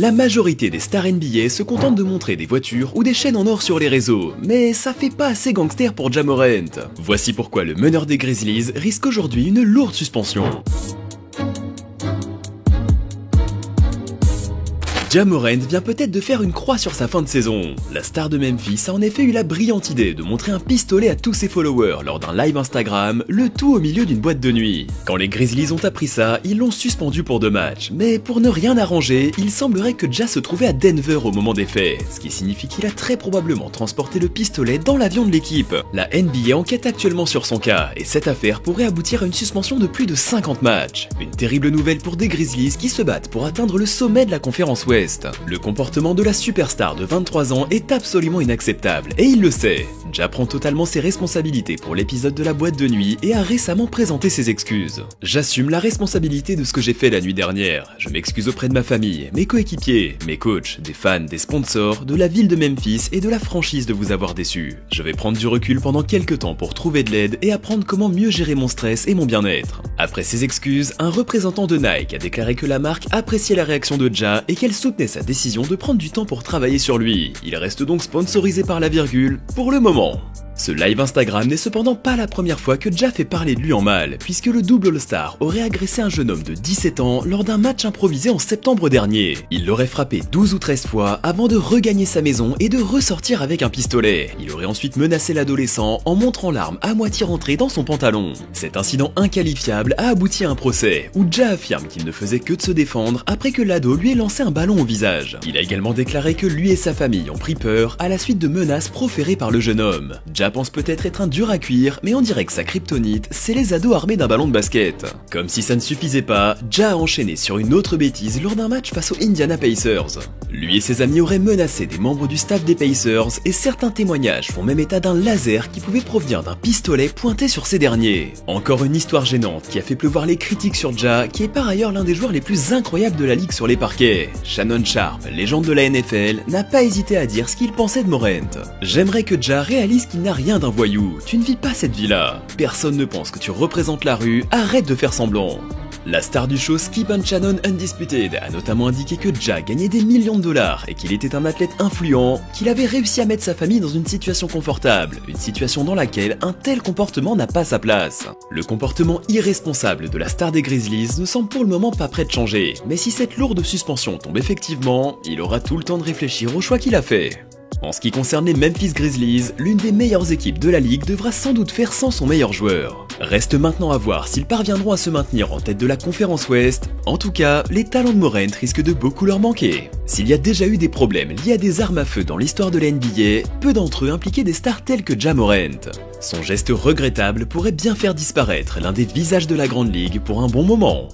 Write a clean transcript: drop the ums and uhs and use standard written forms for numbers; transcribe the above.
La majorité des stars NBA se contentent de montrer des voitures ou des chaînes en or sur les réseaux, mais ça fait pas assez gangster pour Ja Morant. Voici pourquoi le meneur des Grizzlies risque aujourd'hui une lourde suspension. Ja Morant vient peut-être de faire une croix sur sa fin de saison. La star de Memphis a en effet eu la brillante idée de montrer un pistolet à tous ses followers lors d'un live Instagram, le tout au milieu d'une boîte de nuit. Quand les Grizzlies ont appris ça, ils l'ont suspendu pour 2 matchs, mais pour ne rien arranger, il semblerait que Ja se trouvait à Denver au moment des faits, ce qui signifie qu'il a très probablement transporté le pistolet dans l'avion de l'équipe. La NBA enquête actuellement sur son cas, et cette affaire pourrait aboutir à une suspension de plus de 50 matchs. Une terrible nouvelle pour des Grizzlies qui se battent pour atteindre le sommet de la conférence Ouest. Le comportement de la superstar de 23 ans est absolument inacceptable, et il le sait. Ja prend totalement ses responsabilités pour l'épisode de la boîte de nuit et a récemment présenté ses excuses. J'assume la responsabilité de ce que j'ai fait la nuit dernière. Je m'excuse auprès de ma famille, mes coéquipiers, mes coachs, des fans, des sponsors, de la ville de Memphis et de la franchise de vous avoir déçu. Je vais prendre du recul pendant quelques temps pour trouver de l'aide et apprendre comment mieux gérer mon stress et mon bien-être. Après ces excuses, un représentant de Nike a déclaré que la marque appréciait la réaction de Ja et qu'elle soutenait sa décision de prendre du temps pour travailler sur lui. Il reste donc sponsorisé par la virgule pour le moment. Ce live Instagram n'est cependant pas la première fois que Ja fait parler de lui en mal, puisque le double All-Star aurait agressé un jeune homme de 17 ans lors d'un match improvisé en septembre dernier. Il l'aurait frappé 12 ou 13 fois avant de regagner sa maison et de ressortir avec un pistolet. Il aurait ensuite menacé l'adolescent en montrant l'arme à moitié rentrée dans son pantalon. Cet incident inqualifiable a abouti à un procès, où Ja affirme qu'il ne faisait que de se défendre après que l'ado lui ait lancé un ballon au visage. Il a également déclaré que lui et sa famille ont pris peur à la suite de menaces proférées par le jeune homme. Ja pense peut-être être un dur à cuire, mais on dirait que sa kryptonite, c'est les ados armés d'un ballon de basket. Comme si ça ne suffisait pas, Ja a enchaîné sur une autre bêtise lors d'un match face aux Indiana Pacers. Lui et ses amis auraient menacé des membres du staff des Pacers, et certains témoignages font même état d'un laser qui pouvait provenir d'un pistolet pointé sur ces derniers. Encore une histoire gênante qui a fait pleuvoir les critiques sur Ja, qui est par ailleurs l'un des joueurs les plus incroyables de la ligue sur les parquets. Shannon Sharpe, légende de la NFL, n'a pas hésité à dire ce qu'il pensait de Morant. J'aimerais que Ja réalise qu'il n'a rien d'un voyou, tu ne vis pas cette vie-là. Personne ne pense que tu représentes la rue, arrête de faire semblant. La star du show Skip and Shannon Undisputed a notamment indiqué que Ja gagnait des millions de dollars et qu'il était un athlète influent, qu'il avait réussi à mettre sa famille dans une situation confortable, une situation dans laquelle un tel comportement n'a pas sa place. Le comportement irresponsable de la star des Grizzlies ne semble pour le moment pas prêt de changer, mais si cette lourde suspension tombe effectivement, il aura tout le temps de réfléchir au choix qu'il a fait. En ce qui concerne les Memphis Grizzlies, l'une des meilleures équipes de la ligue devra sans doute faire sans son meilleur joueur. Reste maintenant à voir s'ils parviendront à se maintenir en tête de la conférence Ouest. En tout cas, les talents de Morant risquent de beaucoup leur manquer. S'il y a déjà eu des problèmes liés à des armes à feu dans l'histoire de la NBA, peu d'entre eux impliquaient des stars telles que Ja Morant. Son geste regrettable pourrait bien faire disparaître l'un des visages de la Grande Ligue pour un bon moment.